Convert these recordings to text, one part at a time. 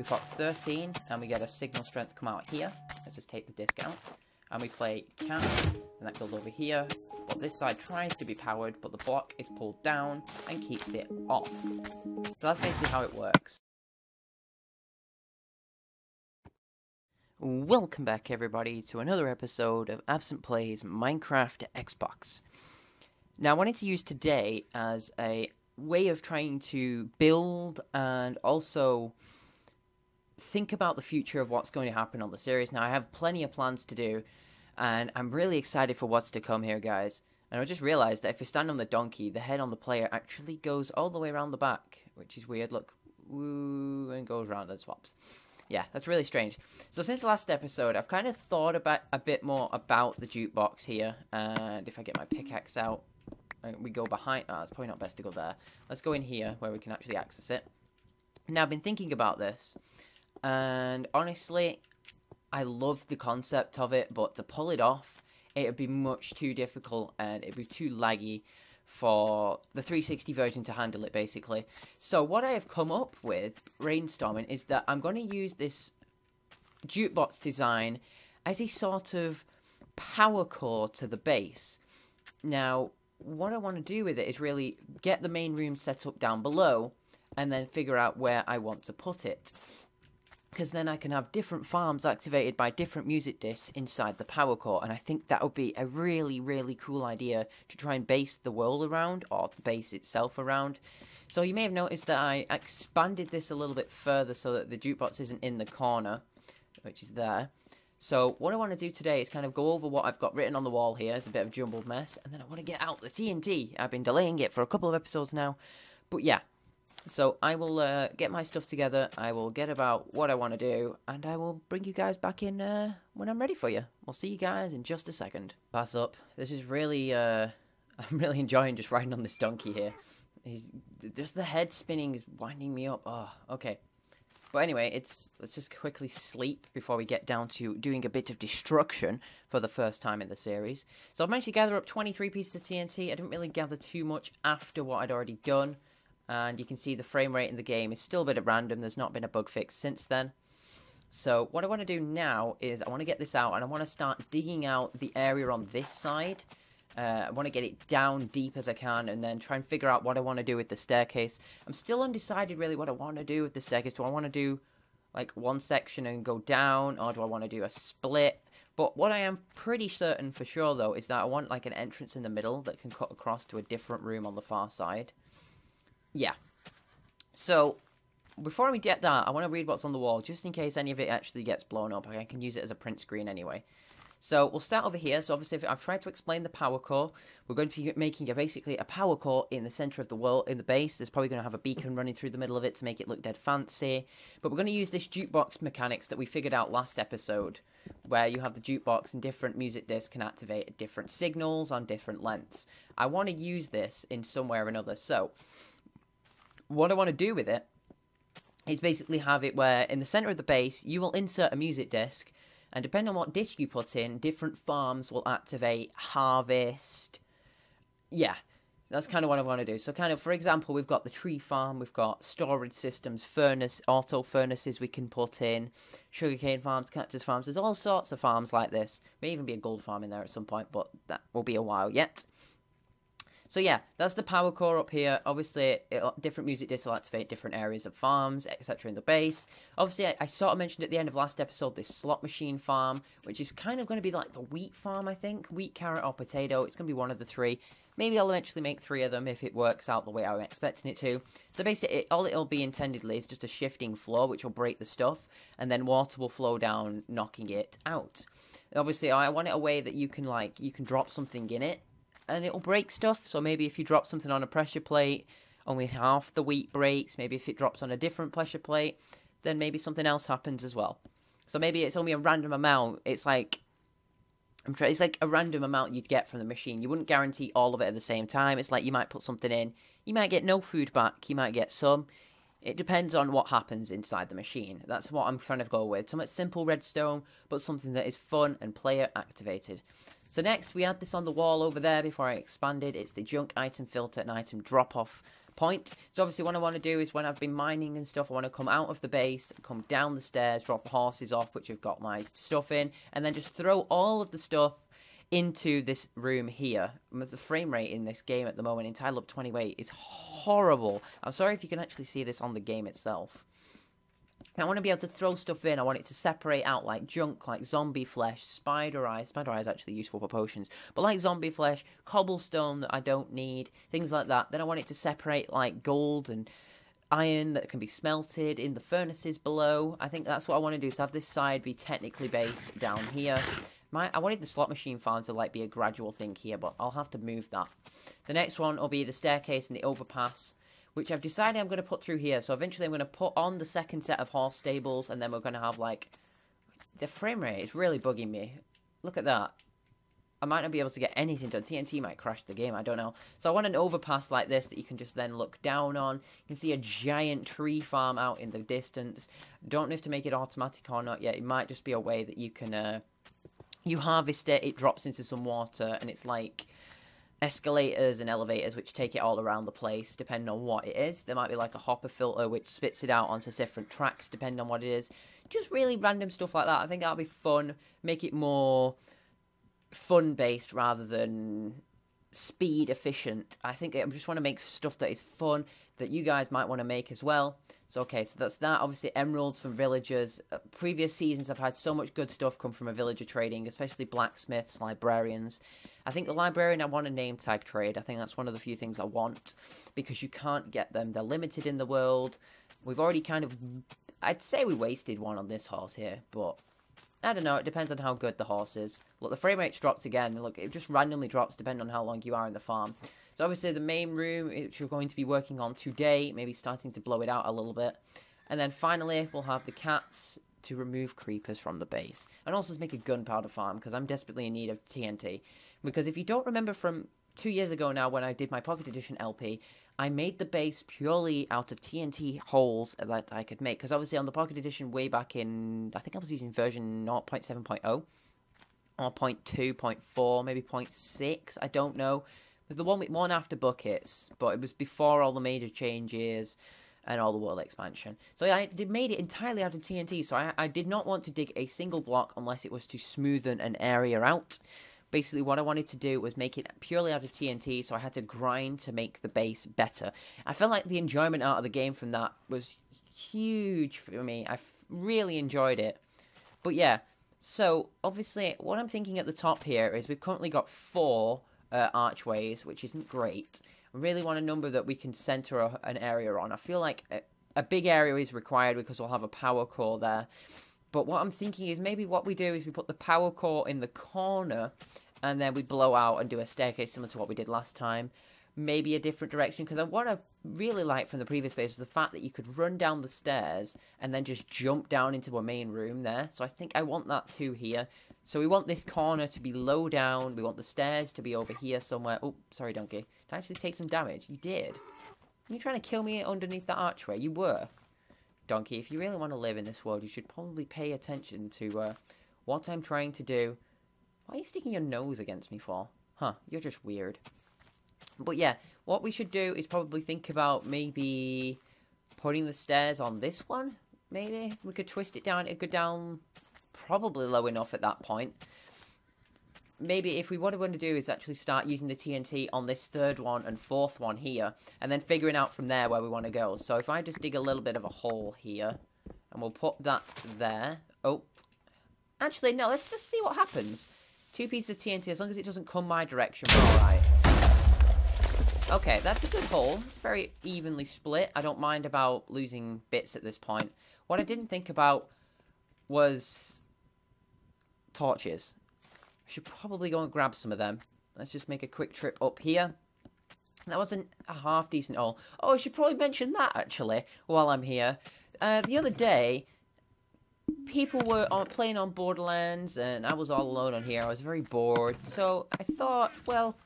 We've got 13, and we get a signal strength come out here. Let's just take the disc out. And we play can, and that goes over here. But this side tries to be powered, but the block is pulled down and keeps it off. So that's basically how it works. Welcome back, everybody, to another episode of Absent Plays Minecraft Xbox. Now, I wanted to use today as a way of trying to build and also think about the future of what's going to happen on the series. Now, I have plenty of plans to do, and I'm really excited for what's to come here, guys. And I just realized that if you stand on the donkey, the head on the player actually goes all the way around the back, which is weird. Look, woo, and goes around and swaps. Yeah, that's really strange. So since the last episode, I've kind of thought about a bit more about the jukebox here. And if I get my pickaxe out, we go behind. Oh, it's probably not best to go there. Let's go in here where we can actually access it. Now, I've been thinking about this, and honestly, I love the concept of it, but to pull it off, it would be much too difficult and it'd be too laggy for the 360 version to handle it, basically. So what I have come up with, brainstorming, is that I'm going to use this jukebox design as a sort of power core to the base. Now, what I want to do with it is really get the main room set up down below and then figure out where I want to put it. Because then I can have different farms activated by different music discs inside the power core. And I think that would be a really, really cool idea to try and base the world around, or the base itself around. So you may have noticed that I expanded this a little bit further so that the jukebox isn't in the corner, which is there. So what I want to do today is kind of go over what I've got written on the wall here. It's a bit of a jumbled mess. And then I want to get out the TNT. I've been delaying it for a couple of episodes now. But yeah. So I will get my stuff together, I will get about what I want to do, and I will bring you guys back in when I'm ready for you. We'll see you guys in just a second. Pass up. This is really, I'm really enjoying just riding on this donkey here. Just the head spinning is winding me up. Oh, okay. But anyway, let's just quickly sleep before we get down to doing a bit of destruction for the first time in the series. So I've managed to gather up 23 pieces of TNT. I didn't really gather too much after what I'd already done. And you can see the frame rate in the game is still a bit at random. There's not been a bug fix since then. So what I want to do now is I want to get this out and I want to start digging out the area on this side. I want to get it down deep as I can and then try and figure out what I want to do with the staircase. I'm still undecided really what I want to do with the staircase. Do I want to do like one section and go down, or do I want to do a split? But what I am pretty certain for sure though is that I want like an entrance in the middle that can cut across to a different room on the far side. Yeah, so before we get that, I want to read what's on the wall, just in case any of it actually gets blown up. I can use it as a print screen anyway. So we'll start over here. So obviously I've tried to explain the power core. We're going to be making basically a power core in the center of the world, in the base. There's probably going to have a beacon running through the middle of it to make it look dead fancy. But we're going to use this jukebox mechanics that we figured out last episode, where you have the jukebox and different music discs can activate different signals on different lengths. I want to use this in some way or another. So what I want to do with it is basically have it where in the center of the base, you will insert a music disc, and depending on what disc you put in, different farms will activate, harvest. Yeah, that's kind of what I want to do. So kind of, for example, we've got the tree farm, we've got storage systems, auto furnaces we can put in, sugarcane farms, cactus farms. There's all sorts of farms like this. May even be a gold farm in there at some point, but that will be a while yet. So yeah, that's the power core up here. Obviously, different music discs will activate different areas of farms, etc. in the base. Obviously, I sort of mentioned at the end of last episode this slot machine farm, which is kind of going to be like the wheat farm, I think. Wheat, carrot, or potato. It's going to be one of the three. Maybe I'll eventually make 3 of them if it works out the way I'm expecting it to. So basically, all it'll be intendedly is just a shifting floor, which will break the stuff, and then water will flow down, knocking it out. Obviously, I want it a way that you can drop something in it, and it'll break stuff. So maybe if you drop something on a pressure plate, only half the wheat breaks. Maybe if it drops on a different pressure plate, then maybe something else happens as well. So maybe it's only a random amount. It's like a random amount you'd get from the machine. You wouldn't guarantee all of it at the same time. It's like you might put something in, you might get no food back, you might get some. It depends on what happens inside the machine. That's what I'm trying to go with. Something simple redstone, but something that is fun and player activated. So next, we had this on the wall over there before I expanded. It's the junk item filter and item drop-off point. So obviously what I want to do is when I've been mining and stuff, I want to come out of the base, come down the stairs, drop horses off, which have got my stuff in, and then just throw all of the stuff into this room here. The frame rate in this game at the moment in Title Up 28 is horrible. I'm sorry if you can actually see this on the game itself. I want to be able to throw stuff in. I want it to separate out like junk, like zombie flesh, spider eyes. Spider eyes actually useful for potions. But like zombie flesh, cobblestone that I don't need, things like that. Then I want it to separate like gold and iron that can be smelted in the furnaces below. I think that's what I want to do, is have this side be technically based down here. I wanted the slot machine farm to like be a gradual thing here, but I'll have to move that. The next one will be the staircase and the overpass, which I've decided I'm going to put through here. So eventually I'm going to put on the second set of horse stables, and then we're going to have, like, the frame rate is really bugging me. Look at that. I might not be able to get anything done. TNT might crash the game, I don't know. So I want an overpass like this that you can just then look down on. You can see a giant tree farm out in the distance. Don't know if to make it automatic or not yet. It might just be a way that you can, you harvest it, it drops into some water, and it's like escalators and elevators which take it all around the place depending on what it is. There might be like a hopper filter which spits it out onto different tracks depending on what it is. Just really random stuff like that. I think that'll be fun. Make it more fun based rather than speed efficient. I think I just want to make stuff that is fun that you guys might want to make as well. So okay, so that's that. Obviously emeralds from villagers. Previous seasons I've had so much good stuff come from a villager trading, especially blacksmiths, librarians. I think the librarian I want a name tag trade. I think that's one of the few things I want, because you can't get them. They're limited in the world. We've already kind of, I'd say we wasted one on this horse here, but I don't know, it depends on how good the horse is. Look, the frame rate's dropped again. Look, it just randomly drops depending on how long you are in the farm. So obviously the main room, which we're going to be working on today, maybe starting to blow it out a little bit. And then finally, we'll have the cats to remove creepers from the base. And also to make a gunpowder farm, because I'm desperately in need of TNT. Because if you don't remember from 2 years ago now when I did my Pocket Edition LP, I made the base purely out of TNT holes that I could make. Because obviously on the Pocket Edition way back in, I think I was using version 0.7.0 or 0.2.4, maybe 0.6, I don't know. It was the one with one after buckets, but it was before all the major changes and all the world expansion. So I made it entirely out of TNT, so I did not want to dig a single block unless it was to smoothen an area out. Basically, what I wanted to do was make it purely out of TNT, so I had to grind to make the base better. I felt like the enjoyment out of the game from that was huge for me. I really enjoyed it. But yeah, so obviously, what I'm thinking at the top here is we've currently got 4 archways, which isn't great. I really want a number that we can center an area on. I feel like a big area is required because we'll have a power core there. But what I'm thinking is maybe what we do is we put the power core in the corner, and then we blow out and do a staircase similar to what we did last time. Maybe a different direction, because what I really liked from the previous base was the fact that you could run down the stairs and then just jump down into a main room there. So I think I want that too here. So we want this corner to be low down. We want the stairs to be over here somewhere. Oh, sorry, donkey. Did I actually take some damage? You did. Are you trying to kill me underneath that archway? You were. Donkey, if you really want to live in this world, you should probably pay attention to what I'm trying to do. Why are you sticking your nose against me for? Huh, you're just weird. But yeah, what we should do is probably think about maybe putting the stairs on this one. Maybe we could twist it down. It could go down probably low enough at that point. Maybe if what we want to do is actually start using the TNT on this 3rd one and 4th one here, and then figuring out from there where we want to go. So if I just dig a little bit of a hole here, and we'll put that there. Oh, actually, no, let's just see what happens. 2 pieces of TNT, as long as it doesn't come my direction, we're alright. Okay, that's a good hole. It's very evenly split. I don't mind about losing bits at this point. What I didn't think about was torches. I should probably go and grab some of them. Let's just make a quick trip up here. That wasn't a half decent hole. Oh, I should probably mention that, actually, while I'm here. The other day, people were playing on Borderlands, and I was all alone on here. I was very bored. So I thought, well,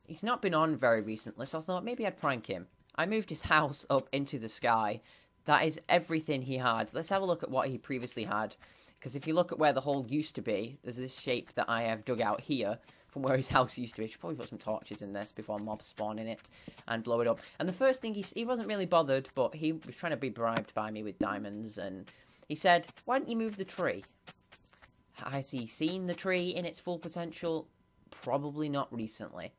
he's not been on very recently, so I thought maybe I'd prank him. I moved his house up into the sky. That is everything he had. Let's have a look at what he previously had. Because if you look at where the hole used to be, there's this shape that I have dug out here from where his house used to be. I should probably put some torches in this before mobs spawn in it and blow it up. And the first thing, he wasn't really bothered, but he was trying to be bribed by me with diamonds. And he said, why don't you move the tree? Has he seen the tree in its full potential? Probably not recently.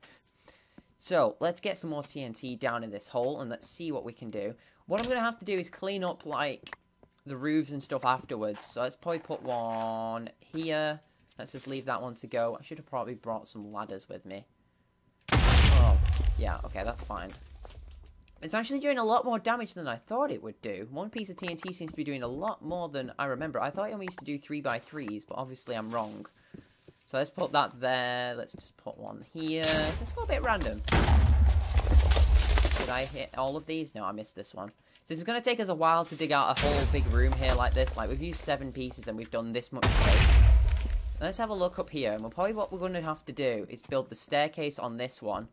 So, let's get some more TNT down in this hole, and let's see what we can do. What I'm going to have to do is clean up, like, the roofs and stuff afterwards. So, let's probably put one here. Let's just leave that one to go. I should have probably brought some ladders with me. Oh, yeah, okay, that's fine. It's actually doing a lot more damage than I thought it would do. One piece of TNT seems to be doing a lot more than I remember. I thought it only used to do 3x3s, but obviously I'm wrong. So let's put that there. Let's just put one here. Let's go a bit random. Did I hit all of these? No, I missed this one. So it's going to take us a while to dig out a whole big room here like this. Like, we've used 7 pieces and we've done this much space. Let's have a look up here. And what we're going to have to do is build the staircase on this one.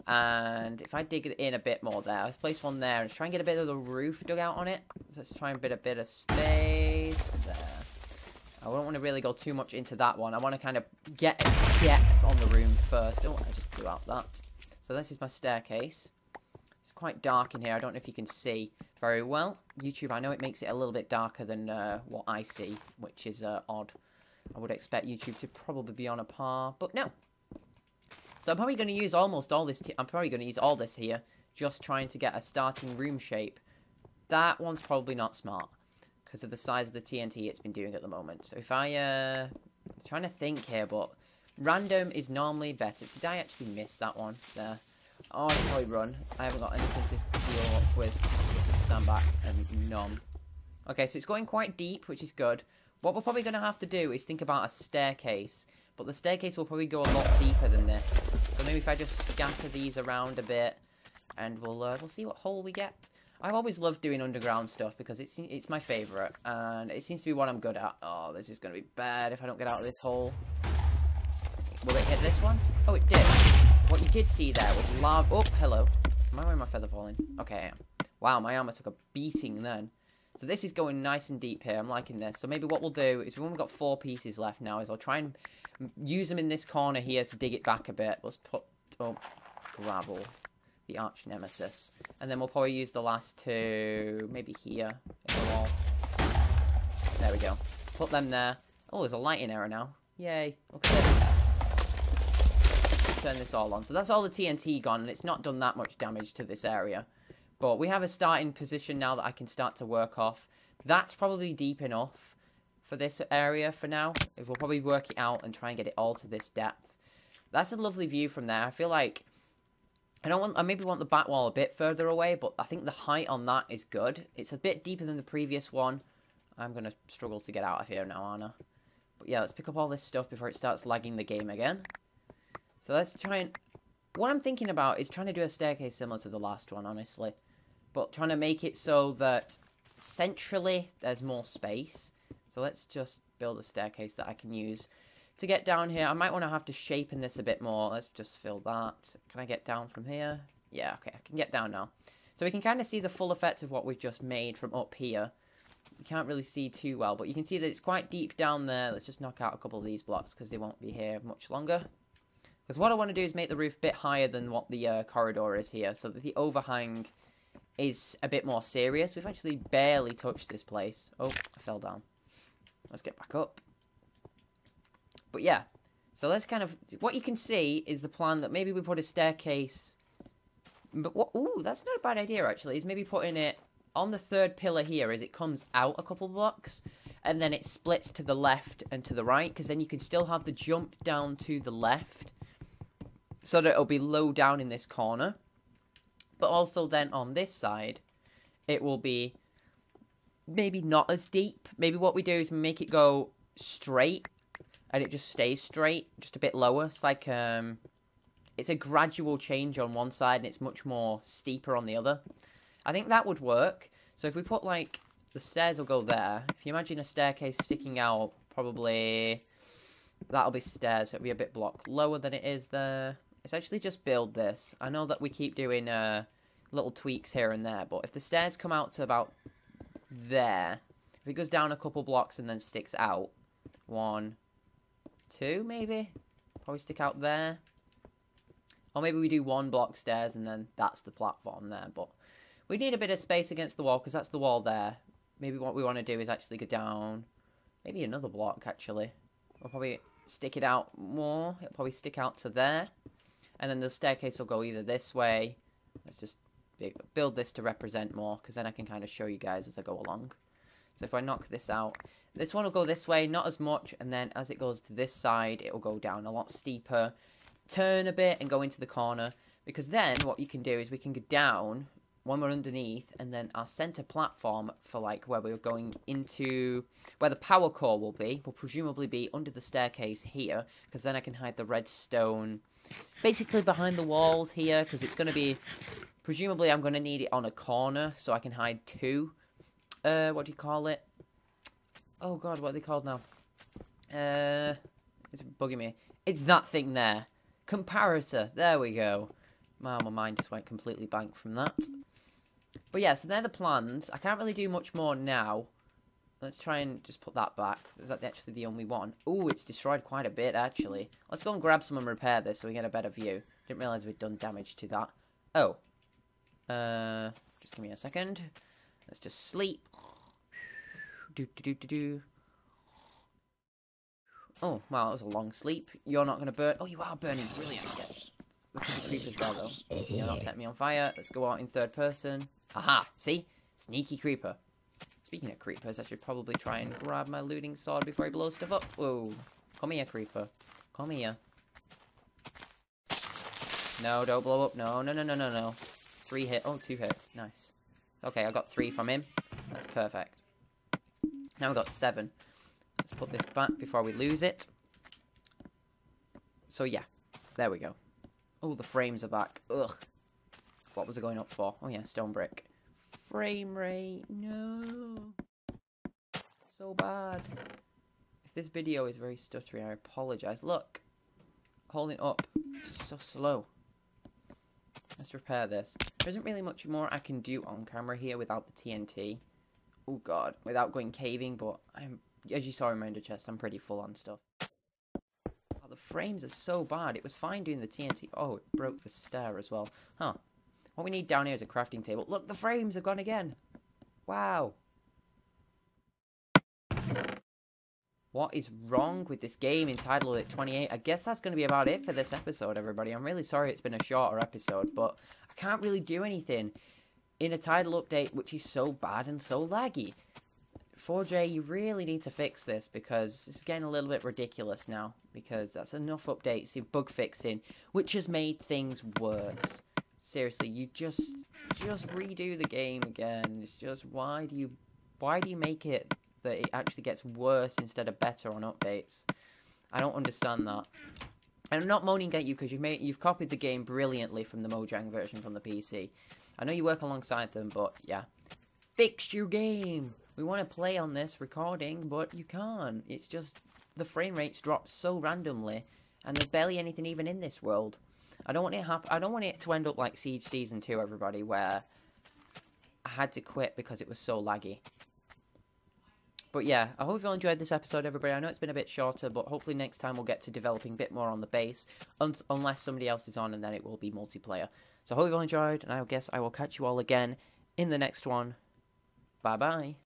And if I dig it in a bit more there, let's place one there. Let's try and get a bit of the roof dug out on it. So let's try and get a bit of space there. I don't want to really go too much into that one. I want to kind of get depth on the room first. Oh, I just blew out that. So this is my staircase. It's quite dark in here. I don't know if you can see very well. YouTube, I know it makes it a little bit darker than what I see, which is odd. I would expect YouTube to probably be on a par, but no. So I'm probably going to use almost all this. I'm probably going to use all this here, just trying to get a starting room shape. That one's probably not smart, because of the size of the TNT it's been doing at the moment. So if I'm trying to think here, but random is normally better. Did I actually miss that one there? Oh, I should probably run. I haven't got anything to heal up with. Just stand back and none. Okay, so it's going quite deep, which is good. What we're probably going to have to do is think about a staircase. But the staircase will probably go a lot deeper than this. So maybe if I just scatter these around a bit, and we'll see what hole we get. I've always loved doing underground stuff because it's my favourite, and it seems to be what I'm good at. Oh, this is going to be bad if I don't get out of this hole. Will it hit this one? Oh, it did. What you did see there was lava. Oh, hello. Am I wearing my feather falling? Okay, I am. Wow, my armor took a beating then. So this is going nice and deep here. I'm liking this. So maybe what we'll do is we've only got 4 pieces left now. Is I'll try and use them in this corner here to dig it back a bit. Let's put gravel. The arch nemesis. And then we'll probably use the last 2, maybe here, in the wall. There we go. Put them there. Oh, there's a lighting error now. Yay. Look at this. Let's turn this all on. So that's all the TNT gone, and it's not done that much damage to this area. But we have a starting position now that I can start to work off. That's probably deep enough for this area for now. We'll probably work it out and try and get it all to this depth. That's a lovely view from there. I feel like I maybe want the back wall a bit further away, but I think the height on that is good. It's a bit deeper than the previous one. I'm going to struggle to get out of here now, aren't I? But yeah, let's pick up all this stuff before it starts lagging the game again. So let's try and... What I'm thinking about is trying to do a staircase similar to the last one, honestly. But trying to make it so that centrally there's more space. So let's just build a staircase that I can use to get down here. I might want to have to shapen this a bit more. Let's just fill that. Can I get down from here? Yeah, okay, I can get down now. So we can kind of see the full effect of what we've just made from up here. You can't really see too well, but you can see that it's quite deep down there. Let's just knock out a couple of these blocks because they won't be here much longer. Because what I want to do is make the roof a bit higher than what the corridor is here, so that the overhang is a bit more serious. We've actually barely touched this place. Oh, I fell down. Let's get back up. But yeah, so let's kind of... What you can see is the plan that maybe we put a staircase... But what... Ooh, that's not a bad idea, actually. Is maybe putting it on the 3rd pillar here as it comes out a couple blocks. And then it splits to the left and to the right. Because then you can still have the jump down to the left. So that it'll be low down in this corner. But also then on this side, it will be maybe not as deep. Maybe what we do is make it go straight. And it just stays straight, just a bit lower. It's like, it's a gradual change on one side, and it's much more steeper on the other. I think that would work. So if we put, like, the stairs will go there. If you imagine a staircase sticking out, probably that'll be stairs. It'll be a bit block lower than it is there. Let's actually just build this. I know that we keep doing, little tweaks here and there. But if the stairs come out to about there, if it goes down a couple blocks and then sticks out, 1, 2 maybe, probably stick out there. Or maybe we do 1 block stairs and then that's the platform there. But we need a bit of space against the wall because that's the wall there. Maybe what we want to do is actually go down, maybe another block actually. We'll probably stick it out more. It'll probably stick out to there. And then the staircase will go either this way. Let's just build this to represent more, because then I can kind of show you guys as I go along. So if I knock this out, this one will go this way, not as much, and then as it goes to this side, it will go down a lot steeper, turn a bit, and go into the corner. Because then what you can do is we can go down when we're underneath, and then our center platform for like where we're going into, where the power core will presumably be under the staircase here, because then I can hide the redstone basically behind the walls here, because it's going to be, presumably I'm going to need it on a corner, so I can hide 2, what do you call it? Oh god, what are they called now? It's bugging me. It's that thing there. Comparator, there we go. Wow, my mind just went completely blank from that. But yeah, so they're the plans. I can't really do much more now. Let's try and just put that back. Is that actually the only one? Ooh, it's destroyed quite a bit, actually. Let's go and grab some and repair this so we get a better view. Didn't realise we'd done damage to that. Oh. Just give me a second. Let's just sleep. Oh, wow, that was a long sleep. You're not going to burn. Oh, you are burning. Brilliant. Yes. Look at the creepers there, though. You're not setting me on fire. Let's go out in third person. Aha. See? Sneaky creeper. Speaking of creepers, I should probably try and grab my looting sword before he blows stuff up. Whoa. Come here, creeper. Come here. No, don't blow up. No, no, no, no, no, no. 3 hit. Oh, 2 hits. Nice. Okay, I got 3 from him. That's perfect. Now we got 7. Let's put this back before we lose it. So, yeah. There we go. Oh, the frames are back. Ugh. What was it going up for? Oh, yeah, stone brick. Frame rate. No. So bad. If this video is very stuttery, I apologise. Look. Holding up. Just so slow. Let's repair this. There isn't really much more I can do on camera here without the TNT. Oh, God. Without going caving, but I'm, as you saw in my ender chest, I'm pretty full on stuff. Oh, the frames are so bad. It was fine doing the TNT. Oh, it broke the stair as well. Huh. What we need down here is a crafting table. Look, the frames have gone again. Wow. What is wrong with this game entitled at 28? I guess that's going to be about it for this episode, everybody. I'm really sorry it's been a shorter episode, but I can't really do anything in a title update which is so bad and so laggy. 4J, you really need to fix this because it's getting a little bit ridiculous now, because that's enough updates in bug fixing, which has made things worse. Seriously, you just redo the game again. It's just, why do you make it that it actually gets worse instead of better on updates? I don't understand that. And I'm not moaning at you because you've copied the game brilliantly from the Mojang version from the PC. I know you work alongside them, but yeah. Fix your game! We want to play on this recording, but you can't. It's just, the frame rates drop so randomly, and there's barely anything even in this world. I don't want it to end up like Siege Season 2, everybody, where I had to quit because it was so laggy. But yeah, I hope you all enjoyed this episode, everybody. I know it's been a bit shorter, but hopefully next time we'll get to developing a bit more on the base, unless somebody else is on, and then it will be multiplayer. So I hope you all enjoyed, and I guess I will catch you all again in the next one. Bye-bye.